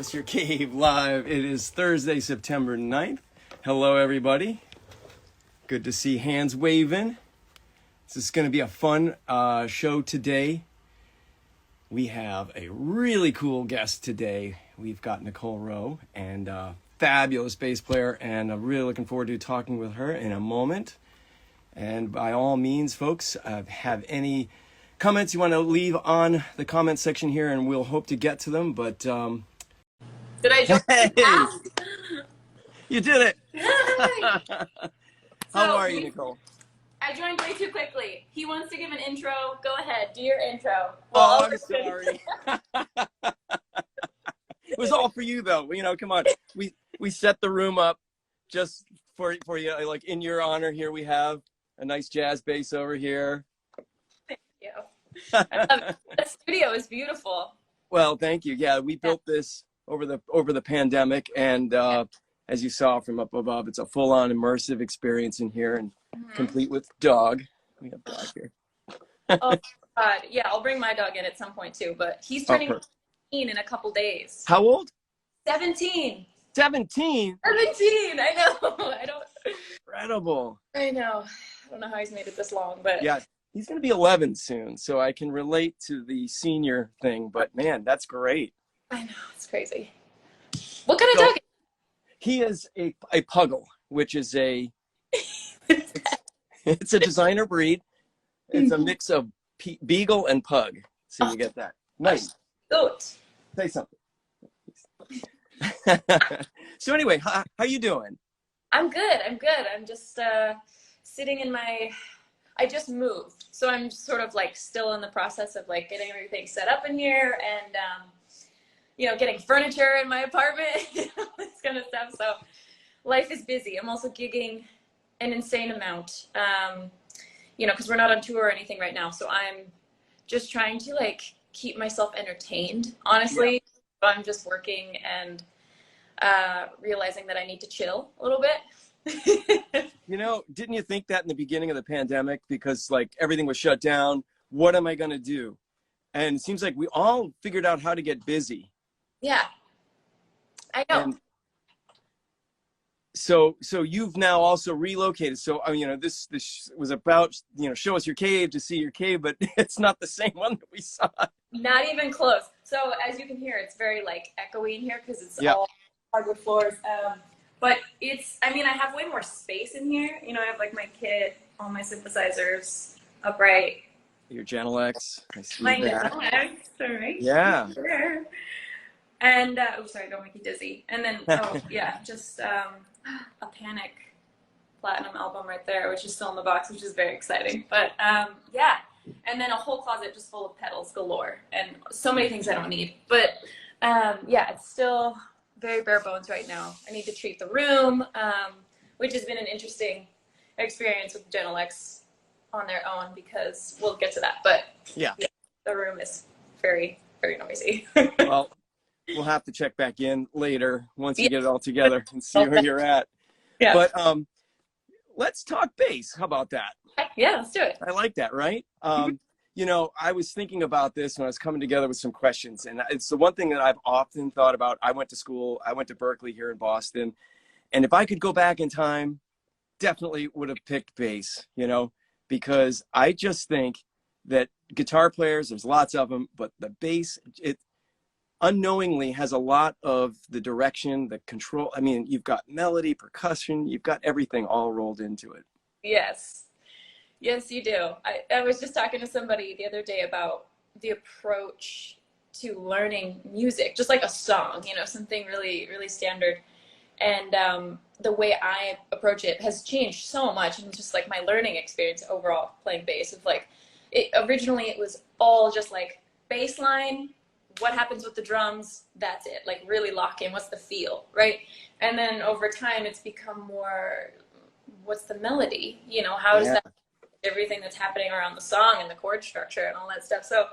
Us Your Cave live. It is Thursday, September 9th. Hello, everybody. Good to see hands waving. This is going to be a fun show today. We have a really cool guest today. We've got Nicole Row, and fabulous bass player, and I'm really looking forward to talking with her in a moment. And by all means, folks, have any comments you want to leave on the comment section here, and we'll hope to get to them. But did I join? Hey, you did it. How are you, So, Nicole? I joined way too quickly. He wants to give an intro. Go ahead, do your intro. Oh, I'm sorry. It was all for you, though. You know, come on. We set the room up just for you. Like, in your honor, here we have a nice jazz bass over here. Thank you. The studio is beautiful. Well, thank you. Yeah, we built this over the pandemic, and as you saw from up above, it's a full-on immersive experience in here, and complete with dog. We have dog here. Oh God, yeah, I'll bring my dog in at some point too. But he's turning 17 in a couple days. How old? 17. 17. 17. I know. Incredible. I know. I don't know how he's made it this long, but yeah, he's gonna be 11 soon, so I can relate to the senior thing. But man, that's great. I know, it's crazy. What kind of dog? He is a puggle, which is it's a designer breed. It's a mix of beagle and pug. So you get that. Nice. Goat. Say something. So anyway, how you doing? I'm good. I'm just sitting in my, I just moved. So I'm sort of like still in the process of like getting everything set up in here and, you know, getting furniture in my apartment, all this kind of stuff. So life is busy. I'm also gigging an insane amount, you know, because we're not on tour or anything right now. So I'm just trying to like keep myself entertained, honestly. Yeah. I'm just working and realizing that I need to chill a little bit. You know, didn't you think that in the beginning of the pandemic, because like everything was shut down? What am I going to do? And it seems like we all figured out how to get busy. Yeah, I know. And so you've now also relocated. So you know, this was about, you know, show us your cave to see your cave, but it's not the same one that we saw. Not even close. So as you can hear, it's very like echoey in here because it's all hardwood floors. But it's, I mean, I have way more space in here. You know, I have like my kit, all my synthesizers upright. Your Genelecs. I see my that. Genelecs, right? Yeah. Sure. And, oh, sorry, don't make you dizzy. And then, oh, yeah, just a Panic Platinum album right there, which is still in the box, which is very exciting. But, yeah. And then a whole closet just full of pedals galore and so many things I don't need. But, yeah, it's still very bare bones right now. I need to treat the room, which has been an interesting experience with Genelecs on their own because we'll get to that. But, yeah, the room is very, very noisy. Well, we'll have to check back in later once you get it all together and see where you're at. Yeah. But let's talk bass. How about that? Yeah, let's do it. I like that, right? You know, I was thinking about this when I was coming together with some questions, and it's the one thing that I've often thought about. I went to school, I went to Berkeley here in Boston, and if I could go back in time, definitely would have picked bass, you know, because I just think that guitar players, there's lots of them, but the bass, it unknowingly has a lot of the direction, the control. I mean, you've got melody, percussion, you've got everything all rolled into it. Yes. Yes, you do. I was just talking to somebody the other day about the approach to learning music, just like a song, you know, something really, really standard. And the way I approach it has changed so much. And just like my learning experience overall playing bass of like, originally it was all just like bass line, what happens with the drums, that's it. Like really lock in, what's the feel, right? And then over time it's become more, what's the melody? You know, how does that, everything that's happening around the song and the chord structure and all that stuff. So,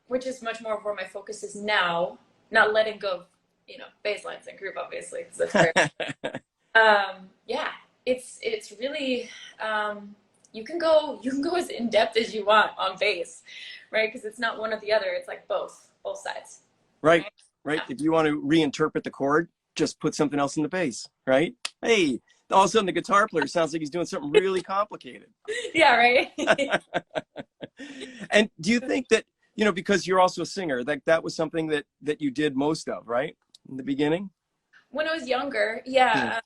which is much more where my focus is now, not letting go of, you know, bass lines and groove, obviously, because that's very, yeah, it's really, you can go as in depth as you want on bass, right? Because it's not one or the other. It's like both sides. Right. right? If you want to reinterpret the chord, just put something else in the bass, right? Hey, all of a sudden the guitar player sounds like he's doing something really complicated. Yeah, right. And do you think that, you know, because you're also a singer, that was something that you did most of, right? In the beginning? When I was younger, yeah.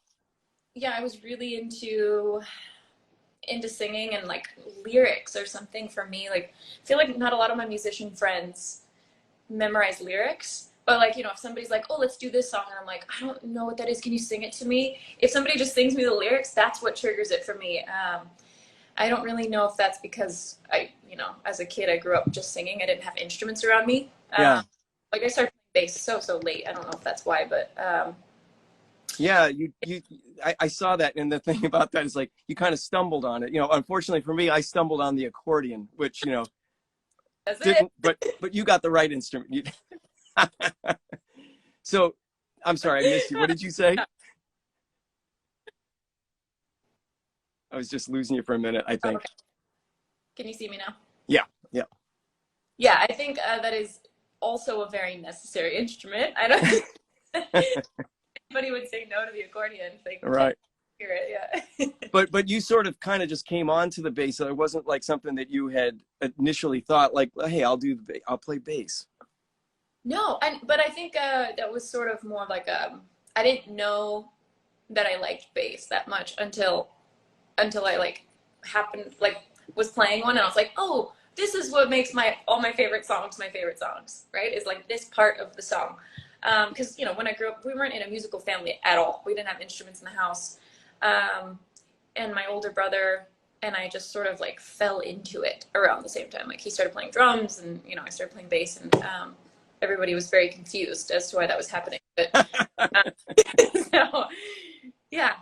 Yeah, I was really into singing and like lyrics or something for me. Like, I feel like not a lot of my musician friends memorize lyrics, but like, you know, if somebody's like, oh, let's do this song, and I'm like, I don't know what that is, can you sing it to me? If somebody just sings me the lyrics, that's what triggers it for me. I don't really know if that's because you know, as a kid I grew up just singing. I didn't have instruments around me. Like I started playing bass so late. I don't know if that's why, but yeah, I saw that, and the thing about that is like you kind of stumbled on it. You know, unfortunately for me, I stumbled on the accordion, which, you know, that's didn't, it. but you got the right instrument. So, I'm sorry, I missed you. What did you say? I was just losing you for a minute, I think. Okay. Can you see me now? Yeah. Yeah, I think that is also a very necessary instrument. I don't anybody would say no to the accordion if they Right. hear it. Yeah. But you sort of kind of just came onto the bass, so it wasn't like something that you had initially thought like, hey, I'll play bass. No, but I think that was sort of more like I didn't know that I liked bass that much until I like happened like was playing one, and I was like, oh, this is what makes all my favorite songs, right? Is like this part of the song. Because you know, when I grew up, we weren't in a musical family at all. We didn't have instruments in the house, and my older brother and I just sort of like fell into it around the same time. Like he started playing drums, and you know, I started playing bass, and everybody was very confused as to why that was happening. But so yeah.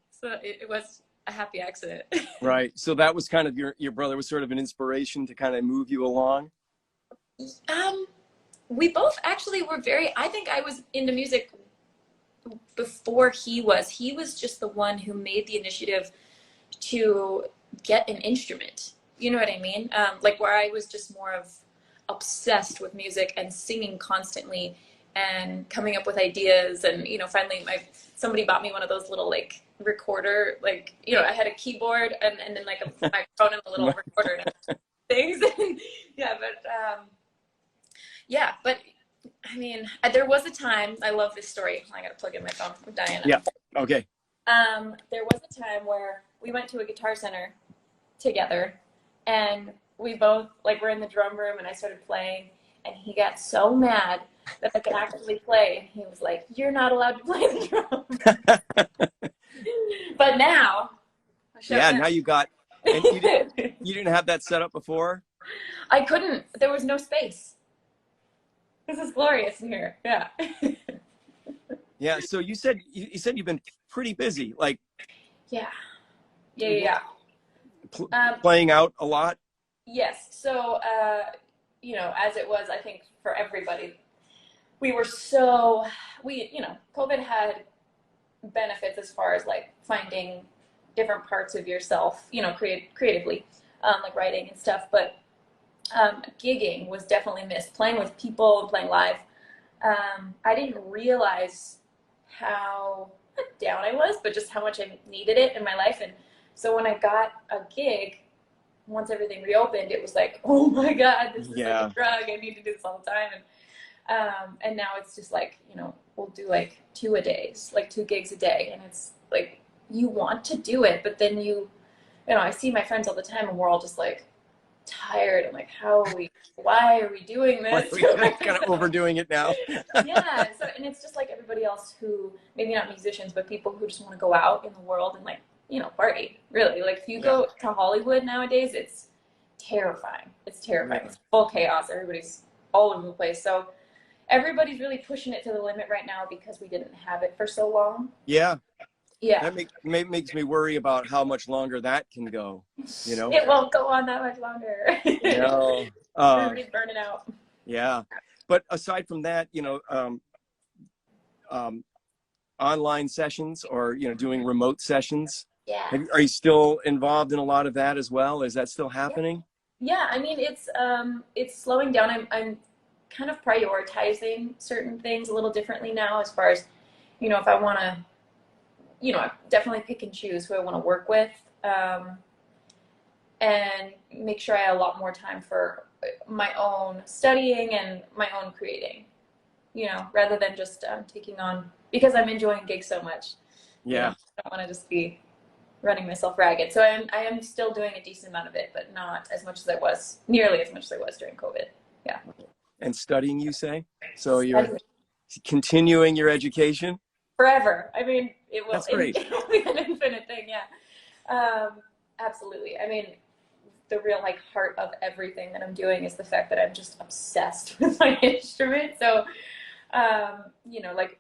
So it was a happy accident. Right. So that was kind of your brother was sort of an inspiration to kind of move you along. We both actually were I think I was into music before he was. He was just the one who made the initiative to get an instrument. You know what I mean? Like where I was just more of obsessed with music and singing constantly and coming up with ideas. And, you know, finally somebody bought me one of those little like recorder, like, you know, I had a keyboard and then like a microphone and a little recorder things. Yeah, but I mean, there was a time, I love this story. I gotta plug in my phone with Diana. Yeah. Okay. There was a time where we went to a guitar center together, and we both like were in the drum room, and I started playing, and he got so mad that I could actually play, and he was like, "You're not allowed to play the drum." But now, now you got. And you didn't have that set up before? I couldn't. There was no space. This is glorious in here. Yeah. Yeah. So you said you've been pretty busy, like. Yeah. Playing out a lot. Yes. So, you know, as it was, I think for everybody, we were you know, COVID had benefits as far as like finding different parts of yourself, you know, creatively, like writing and stuff. But gigging was definitely missed. Playing with people and playing live. I didn't realize how not down I was, but just how much I needed it in my life. And so when I got a gig, once everything reopened, it was like, oh my God, this is like a drug. I need to do this all the time. And now it's just like, you know, we'll do like 2 gigs a day. And it's like, you want to do it, but then you know, I see my friends all the time and we're all just like tired. I'm like, why are we doing this? We're kind of overdoing it now. Yeah. So, and it's just like everybody else who, maybe not musicians, but people who just want to go out in the world and like, you know, party, really. Like if you go to Hollywood nowadays, it's terrifying. It's terrifying. It's full chaos. Everybody's all over the place. So everybody's really pushing it to the limit right now because we didn't have it for so long. Yeah. Yeah. That makes me worry about how much longer that can go, you know? It won't go on that much longer. No. Everybody's burning out. Yeah. But aside from that, you know, online sessions or, you know, doing remote sessions. Yeah. Are you still involved in a lot of that as well? Is that still happening? Yeah. I mean, it's slowing down. I'm kind of prioritizing certain things a little differently now, as far as, you know, if I want to, you know, I definitely pick and choose who I want to work with, and make sure I have a lot more time for my own studying and my own creating, you know, rather than just taking on, because I'm enjoying gigs so much. Yeah. You know, I don't want to just be running myself ragged. So I am still doing a decent amount of it, but not as much as I was, nearly as much as I was during COVID. Yeah. And studying, you say? So you're continuing your education? Forever. I mean, That's great. it will be an infinite thing. Yeah. Absolutely. I mean, the real like heart of everything that I'm doing is the fact that I'm just obsessed with my instrument. So, you know, like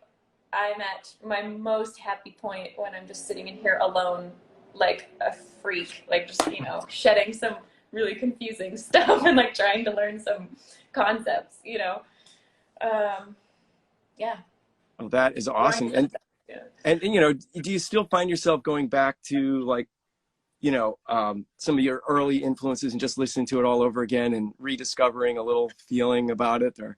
I'm at my most happy point when I'm just sitting in here alone, like a freak, like just, you know, shedding some really confusing stuff and like trying to learn some concepts, you know. Yeah. Oh, that is awesome. And you know, do you still find yourself going back to like, you know, some of your early influences and just listening to it all over again and rediscovering a little feeling about it? Or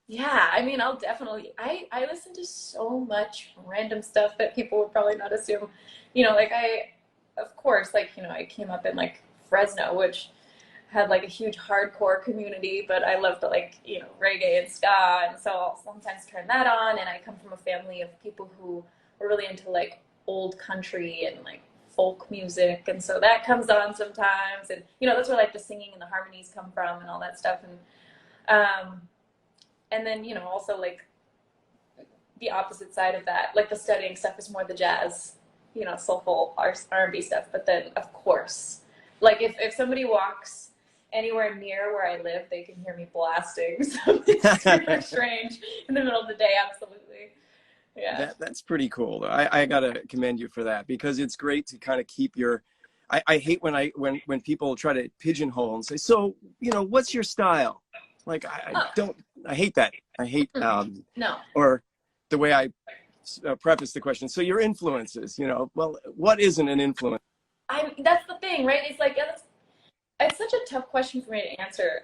yeah, I mean, I'll definitely, I listen to so much random stuff that people would probably not assume, you know, like of course, like, you know, I came up in like Fresno, which had like a huge hardcore community, but I loved the, like, you know, reggae and ska, and so I'll sometimes turn that on, and I come from a family of people who were really into like old country and like folk music, and so that comes on sometimes, and you know, that's where like the singing and the harmonies come from and all that stuff, and then, you know, also like the opposite side of that, like the studying stuff is more the jazz, you know, soulful R&B stuff. But then of course, like if somebody walks anywhere near where I live, they can hear me blasting something super strange in the middle of the day. Absolutely. Yeah. that's pretty cool. I gotta commend you for that, because it's great to kind of keep your, I hate when people try to pigeonhole and say, so, you know, what's your style? Like, I hate that. I hate, No. or the way I preface the question. So your influences, you know, well, what isn't an influence? That's the thing, right? It's like, it's such a tough question for me to answer.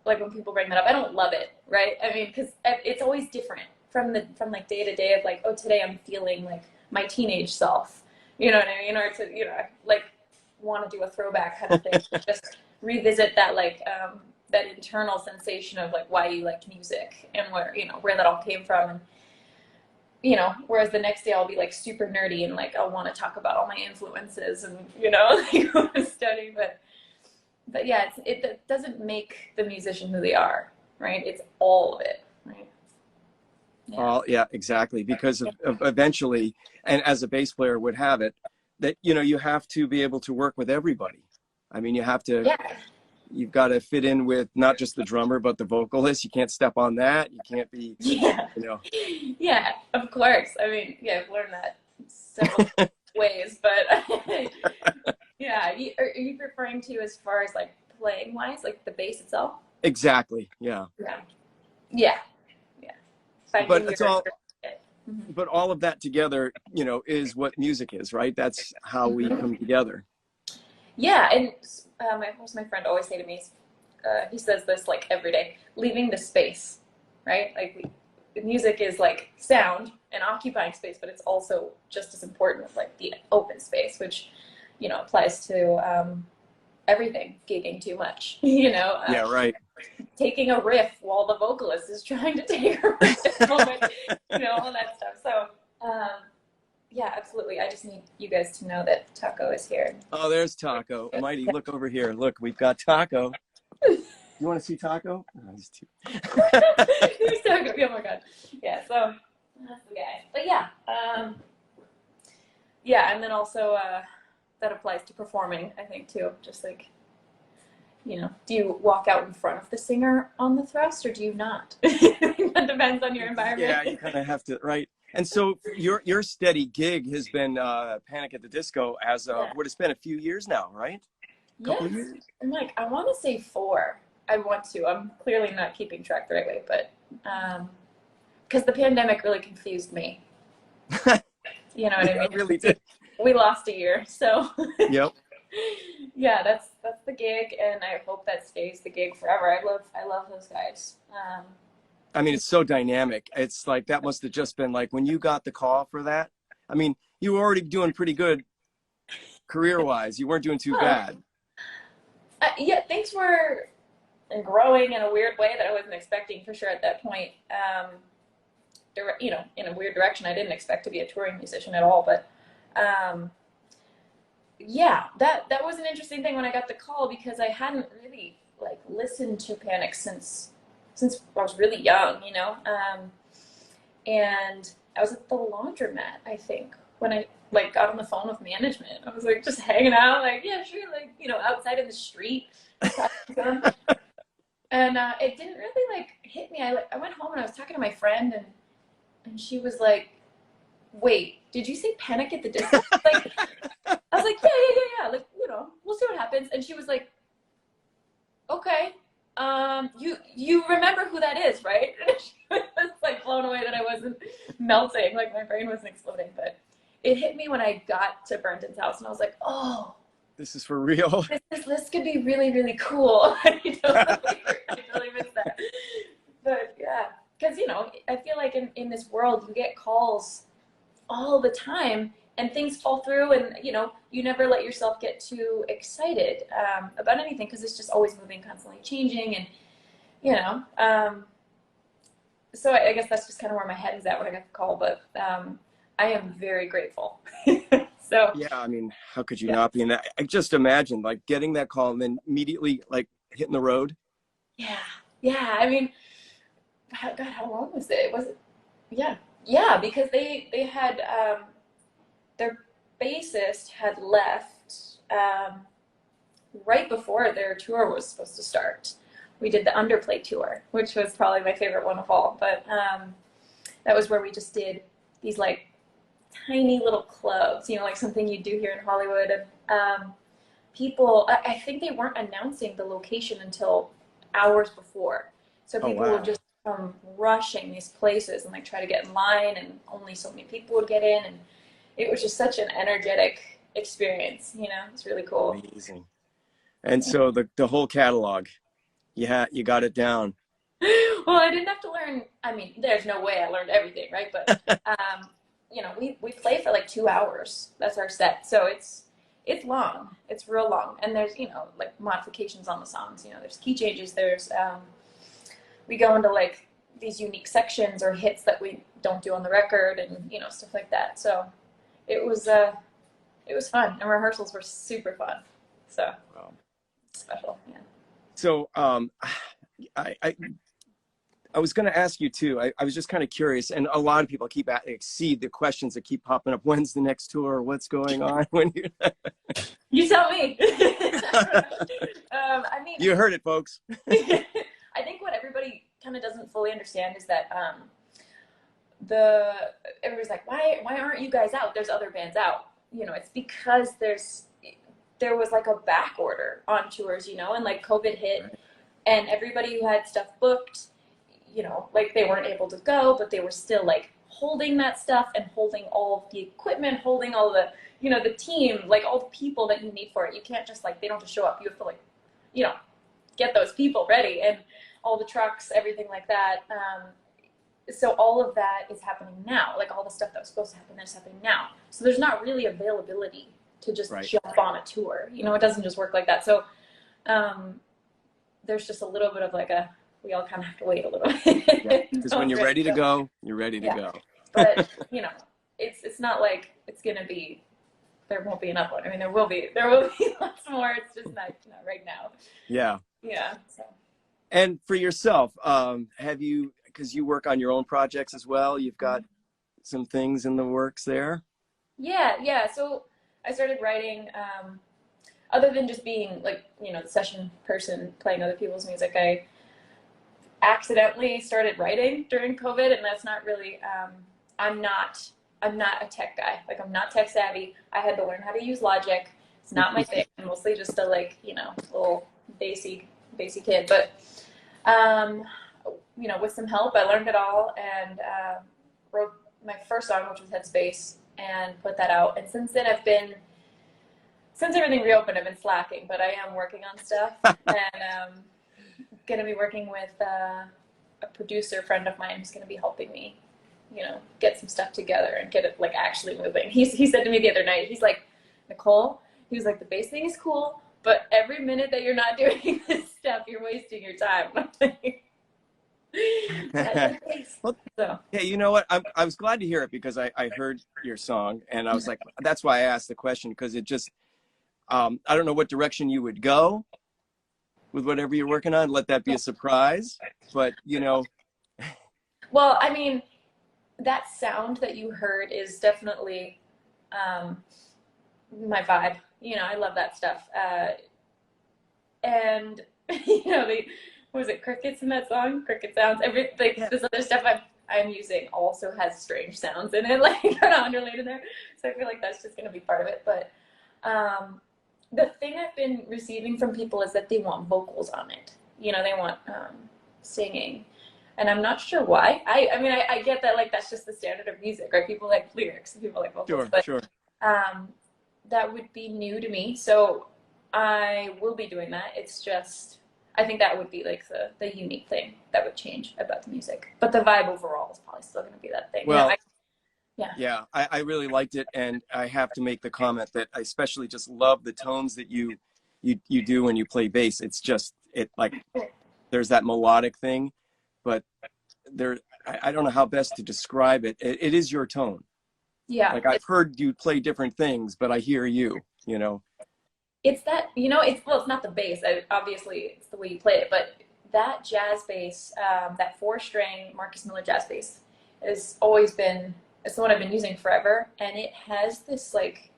Like when people bring that up, I don't love it, right? I mean, because it's always different from like day to day of like, oh, today I'm feeling like my teenage self, you know what I mean? Or to, you know, like want to do a throwback kind of thing, just revisit that like that internal sensation of like why you liked music and where, you know, where that all came from. And you know, whereas the next day I'll be like super nerdy and like I'll want to talk about all my influences and, you know, like study, but yeah, it doesn't make the musician who they are, right? It's all of it, right? Yeah. Yeah, exactly. Because of eventually, and as a bass player would have it, that, you know, you have to be able to work with everybody. I mean, you have to, you've got to fit in with not just the drummer, but the vocalist. You can't step on that. You can't be, you know. Yeah, of course. I mean, yeah, I've learned that several ways, but yeah. Are you referring to as far as like playing wise, like the bass itself? Exactly. Yeah. Yeah. But it's all, but all of that together, you know, is what music is, right? That's how we come together. Yeah, and my friend always say to me, he says this like every day, leaving the space, right? Like music is like sound and occupying space, but it's also just as important as like the open space, which, you know, applies to everything, gigging too much, you know? Yeah, right. Taking a riff while the vocalist is trying to take a riff moment, you know, all that stuff. So, yeah, absolutely. I just need you guys to know that Taco is here. Oh, there's Taco. Mighty, look over here. Look, we've got Taco. You want to see Taco? Oh, he's too... He's Taco. Oh my god. Yeah. So that's the guy. But yeah, yeah, and then also that applies to performing, I think too. Just like, you know, do you walk out in front of the singer on the thrust or do you not? That depends on your environment. Yeah, you kind of have to, right? And so your steady gig has been Panic at the Disco as of what, it's been a few years now, right? Couple years? I'm like, I want to say 4. I want to. I'm clearly not keeping track the right way, but because the pandemic really confused me. You know what I mean? It really did. We lost a year, so. Yep. Yeah, that's the gig, and I hope that stays the gig forever. I love those guys. I mean, it's so dynamic. It's like, that must have just been like, when you got the call for that, I mean, you were already doing pretty good career-wise. You weren't doing too bad. Yeah, things were growing in a weird way that I wasn't expecting for sure at that point. You know, in a weird direction. I didn't expect to be a touring musician at all, but yeah, that was an interesting thing when I got the call, because I hadn't really like listened to Panic since I was really young, you know. And I was at the laundromat, I think, when I like got on the phone with management. I was like just hanging out, like, yeah, sure, like, you know, outside in the street. And it didn't really like hit me. I went home and I was talking to my friend, and she was like, "Wait, did you say Panic at the Disco?" Like, I was like, yeah. Like, you know, we'll see what happens. And she was like, "Okay, you remember who that is, right?" And she was like blown away that I wasn't melting, like my brain wasn't exploding. But it hit me when I got to Brenton's house, and I was like, "Oh, This is for real. this could be really, really cool." I totally missed that. But yeah, because, you know, I feel like in this world, you get calls all the time and things fall through, and, you know, you never let yourself get too excited about anything, because it's just always moving, constantly changing. And, you know, so I guess that's just kind of where my head was at when I got the call. But I am very grateful. So Yeah, I mean, how could you not be in that? I just imagine like getting that call and then immediately like hitting the road. Yeah. I mean, God, how long was it? Was it? Yeah, because they had their bassist had left right before their tour was supposed to start. We did the Underplay tour, which was probably my favorite one of all. But that was where we just did these like tiny little clubs, you know, like something you do here in Hollywood. And people, I think they weren't announcing the location until hours before. So people would just come rushing these places and like try to get in line, and only so many people would get in. And it was just such an energetic experience, you know. It's really cool. Amazing. And so the whole catalog, you got it down. Well, I didn't have to learn. I mean, there's no way I learned everything, right? But you know, we play for like 2 hours. That's our set. So it's long. It's real long. And there's, you know, like modifications on the songs. You know, there's key changes. There's we go into like these unique sections or hits that we don't do on the record, and, you know, stuff like that. So it was fun, and rehearsals were super fun. So Wow. special, yeah. So I was going to ask you too. I was just kind of curious, and a lot of people keep exceed the questions that keep popping up. When's the next tour? What's going on? When You tell me. I mean, you heard it, folks. I think what everybody kind of doesn't fully understand is that everybody's like, why aren't you guys out? There's other bands out. You know, it's because there was like a back order on tours, you know, and like COVID hit, Right. And everybody who had stuff booked, you know, like they weren't able to go, but they were still like holding that stuff and holding all of the equipment, holding all the, you know, the team, like all the people that you need for it. You can't just like, they don't just show up. You have to like, you know, get those people ready, and all the trucks, everything like that. So all of that is happening now. Like all the stuff that was supposed to happen is happening now. So there's not really availability to just jump on a tour. You know, it doesn't just work like that. So there's just a little bit of like we all kind of have to wait a little bit. Because when you're ready to go, you're ready to go. But, you know, it's not like it's going to be, there won't be enough one. I mean, there will be lots more. It's just not right now. Yeah. Yeah. So. And for yourself, have you, because you work on your own projects as well, you've got some things in the works there? Yeah. So I started writing, other than just being like, you know, the session person playing other people's music, I accidentally started writing during COVID, and that's not really, I'm not a tech guy. Like, I'm not tech savvy. I had to learn how to use Logic. It's not my thing. I'm mostly just a, like, you know, little basic kid. But, you know, with some help, I learned it all, and wrote my first song, which was Headspace, and put that out. And since then, since everything reopened, I've been slacking, but I am working on stuff, and going to be working with a producer friend of mine who's going to be helping me, you know, get some stuff together and get it like actually moving. He said to me the other night, he's like, Nicole, he was like, the bass thing is cool, but every minute that you're not doing this stuff, you're wasting your time. Well, So yeah, you know what? I was glad to hear it because I heard your song and I was like, that's why I asked the question, because it just, I don't know what direction you would go with whatever you're working on. Let that be a surprise. But, you know. well, I mean, that sound that you heard is definitely my vibe. You know, I love that stuff. And, you know, what was it, crickets in that song? Cricket sounds. This other stuff I'm using also has strange sounds in it, like kind of underlaid in there. So I feel like that's just going to be part of it. But the thing I've been receiving from people is that they want vocals on it. You know, they want singing. And I'm not sure why. I mean, I get that, like, that's just the standard of music, right? People like lyrics and people like vocals. Sure. That would be new to me. So I will be doing that. It's just, I think that would be like the unique thing that would change about the music. But the vibe overall is probably still going to be that thing. Well, yeah. I really liked it. And I have to make the comment that I especially just love the tones that you do when you play bass. It's just, there's that melodic thing, but I don't know how best to describe it. It is your tone. Yeah. Like, I've heard you play different things, but I hear you, you know. It's that, you know, it's not the bass. Obviously, it's the way you play it. But that jazz bass, that 4-string Marcus Miller jazz bass, has always been, it's the one I've been using forever. And it has this, like,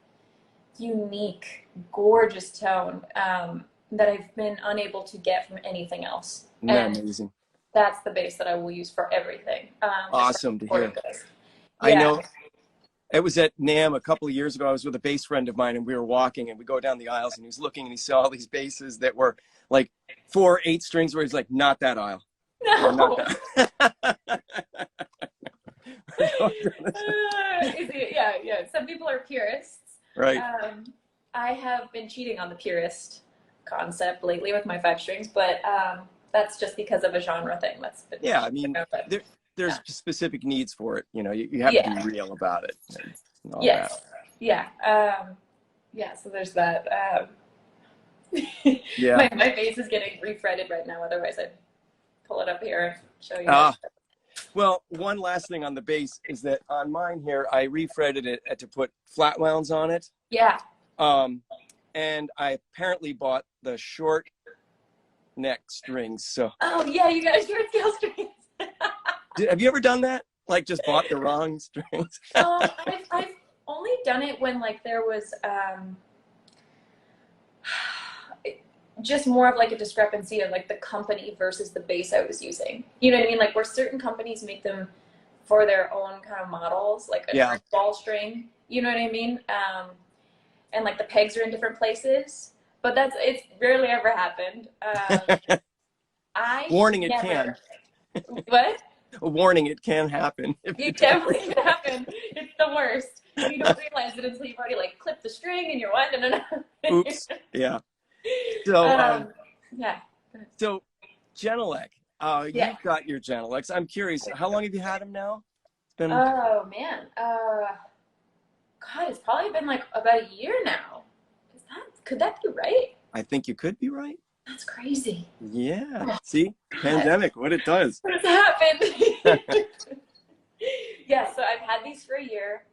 unique, gorgeous tone that I've been unable to get from anything else. Isn't that amazing? That's the bass that I will use for everything. Awesome to hear. Yeah. I know. It was at NAMM a couple of years ago. I was with a bass friend of mine, and we were walking, and we go down the aisles, and he was looking, and he saw all these basses that were like 4 8 strings, where he's like, not that aisle. No. Not that. Yeah. Some people are purists. Right. I have been cheating on the purist concept lately with my 5 strings, but that's just because of a genre thing. That's been I mean, there's specific needs for it. You know, you have to be real about it. And all that. Yeah. So there's that. My face is getting refretted right now. Otherwise, I'd pull it up here and show you. Well, one last thing on the bass is that on mine here, I refretted it to put flat wounds on it. Yeah. And I apparently bought the short neck strings. So. Oh yeah, you got short scale strings. Have you ever done that? Like, just bought the wrong strings? I've only done it when, like, there was just more of like a discrepancy of like the company versus the bass I was using. You know what I mean? Like, where certain companies make them for their own kind of models, like a ball string. You know what I mean? And like the pegs are in different places. But it's rarely ever happened. Warning, it can. What? A warning, it can happen. It definitely can happen. It's the worst. You don't realize it until you've already like clipped the string and you're winding it up. Oops. Yeah. So, yeah. So, Genelec, you've got your Genelecs. I'm curious, how long have you had them now? It's been. Oh man, God, it's probably been like about a year now. Could that be right? I think you could be right. That's crazy. Yeah. See, pandemic, what it does. What has happened? Yeah, so I've had these for a year.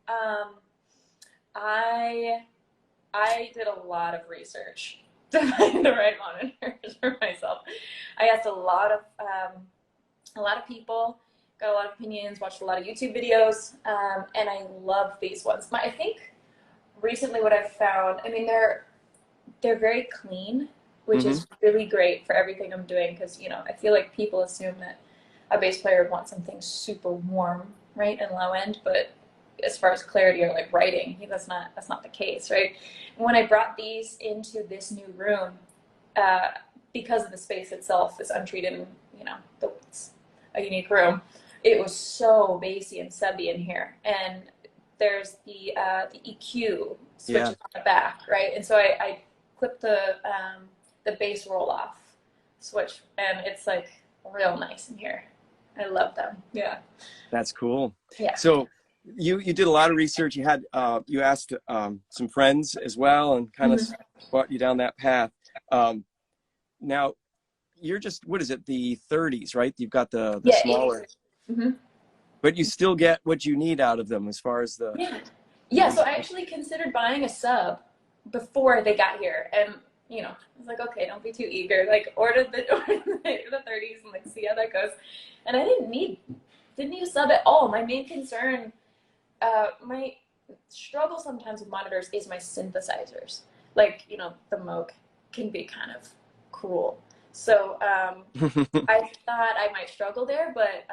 I did a lot of research to find the right monitors for myself. I asked a lot of people, got a lot of opinions, watched a lot of YouTube videos, and I love these ones. I think recently what I've found, I mean, they're very clean, which is really great for everything I'm doing, because, you know, I feel like people assume that a bass player would want something super warm, right, and low end, but as far as clarity or like writing, that's not the case, right? When I brought these into this new room, because of the space itself is untreated and, you know, it's a unique room, it was so bassy and subby in here. And there's the EQ switches on the back, right? And so I clipped the bass roll off switch, and it's like real nice in here. I love them. Yeah. That's cool. Yeah. So you did a lot of research. You had you asked some friends as well, and kind of brought you down that path. Now you're just, what is it, the 30s, right? You've got the Yeah, smaller, but you still get what you need out of them as far as the. Yeah. So I actually considered buying a sub before they got here, and you know, I was like, okay, don't be too eager. Like, order the 30s and like see how that goes. And I didn't need a sub at all. My main concern, my struggle sometimes with monitors is my synthesizers. Like, you know, the Moog can be kind of cruel. So I thought I might struggle there, but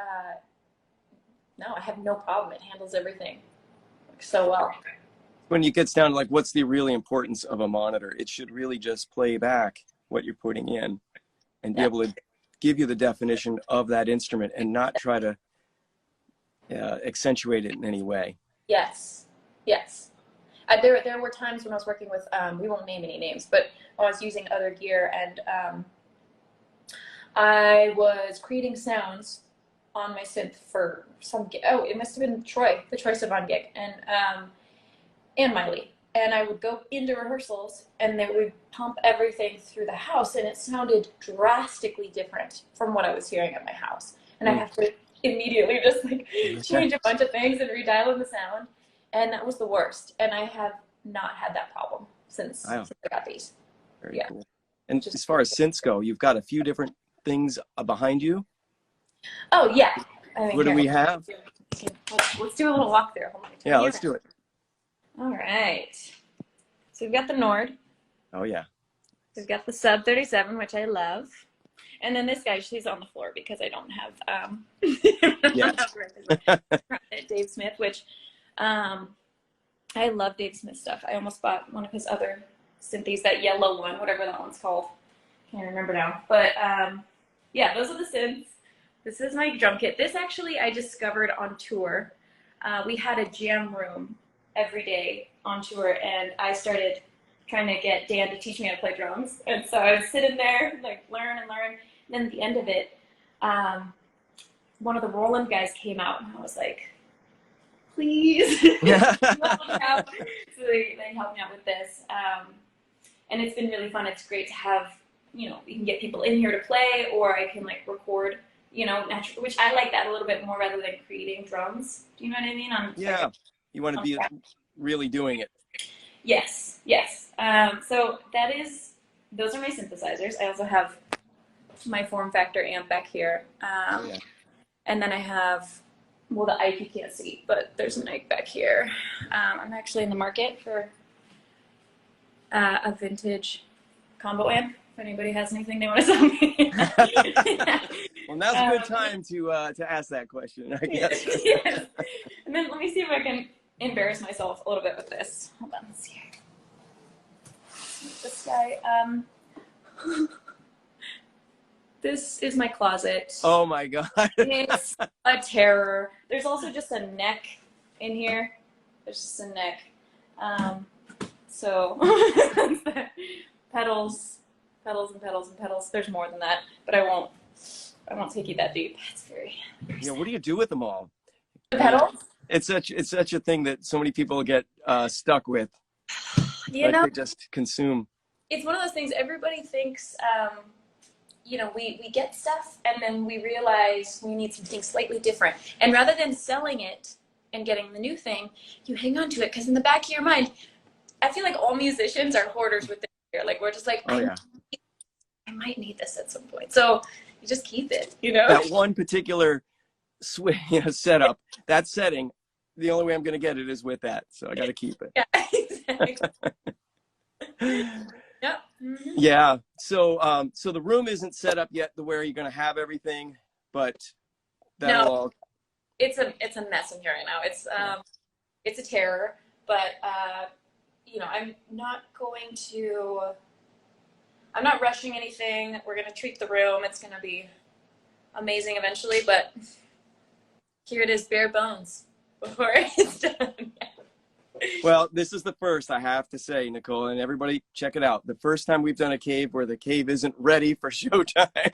no, I have no problem. It handles everything so well. When it gets down to like, what's the really importance of a monitor? It should really just play back what you're putting in and be able to give you the definition of that instrument and not try to accentuate it in any way. Yes. There were times when I was working with, we won't name any names, but I was using other gear, and I was creating sounds on my synth for some gig. Oh, it must have been the Troy Sivan gig, and Miley. And I would go into rehearsals, and they would pump everything through the house, and it sounded drastically different from what I was hearing at my house. And I have to immediately just like change a bunch of things and redial in the sound, and that was the worst. And I have not had that problem since I got these. Very cool. And as far as synths go, you've got a few different things behind you. Oh yeah. What do we have? Let's do a little walkthrough. Yeah, let's do it. All right. So we've got the Nord. Oh yeah. We've got the Sub 37, which I love. And then this guy, she's on the floor because I don't have Dave Smith, which I love Dave Smith stuff. I almost bought one of his other synthes, that yellow one, whatever that one's called. Can't remember now. But yeah, those are the synths. This is my drum kit. This actually I discovered on tour. We had a jam room every day on tour, and I started trying to get Dan to teach me how to play drums. And so I would sit in there, like, learn. And then at the end of it, one of the Roland guys came out, and I was like, please, help me out. So they helped me out with this. And it's been really fun. It's great to have, you know, you can get people in here to play, or I can like record, you know, naturally, which I like that a little bit more rather than creating drums. Do you know what I mean? Yeah, you want to be really doing it. Yes. So those are my synthesizers. I also have my Form Factor amp back here. And then I have, well, the Ike you can't see, but there's an Ike back here. I'm actually in the market for a vintage combo amp. If anybody has anything they want to sell me. Well, now's a good time to ask that question, I guess. Yes. And then let me see if I can embarrass myself a little bit with this. Hold on, let's see here. This guy, this is my closet. Oh my God. It's a terror. There's also just a neck in here. There's just a neck. So pedals. There's more than that, but I won't take you that deep. It's very. Yeah, what do you do with them all? The pedals? It's such a thing that so many people get stuck with. You know, they just consume. It's one of those things. Everybody thinks, you know, we get stuff and then we realize we need something slightly different. And rather than selling it and getting the new thing, you hang on to it because in the back of your mind, I feel like all musicians are hoarders with their gear. Like we're just like, I might need this at some point. So you just keep it, you know? That one particular setup, that setting, the only way I'm going to get it is with that. So I got to keep it. Yeah, exactly. Yep. Mm-hmm. Yeah. So, so the room isn't set up yet to where you're going to have everything, but that'll all. It's a mess in here right now. It's a terror, but you know, I'm not rushing anything. We're going to treat the room. It's going to be amazing eventually, but here it is, bare bones before it's done. Well, this is the first, I have to say, Nicole, and everybody check it out. The first time we've done a cave where the cave isn't ready for showtime.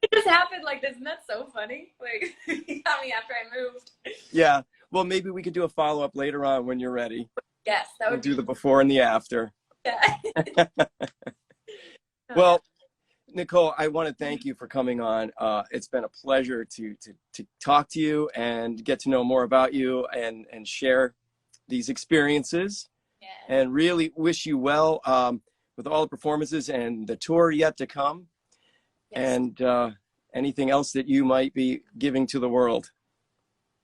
It just happened like this. Isn't that so funny? Like, he got me after I moved. Yeah. Well, maybe we could do a follow-up later on when you're ready. Yes, that would We'll do the before and the after. Yeah. Well, Nicole, I want to thank you for coming on. It's been a pleasure to talk to you and get to know more about you and share these experiences. Yeah. And really wish you well with all the performances and the tour yet to come. Yes. And anything else that you might be giving to the world.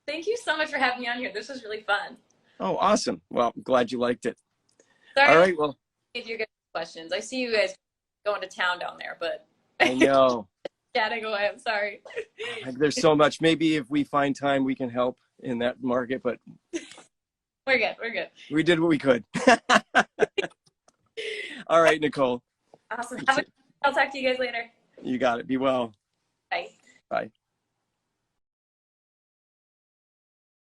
Thank you so much for having me on here. This was really fun. Oh, awesome. Well, I'm glad you liked it. Sorry. All right. Well, if you're getting questions, I see you guys going to town down there, but I know. chatting away. I'm sorry. There's so much. Maybe if we find time, we can help in that market, but we're good. We're good. We did what we could. All right, Nicole. Awesome. I'll talk to you guys later. You got it. Be well. Bye. Bye.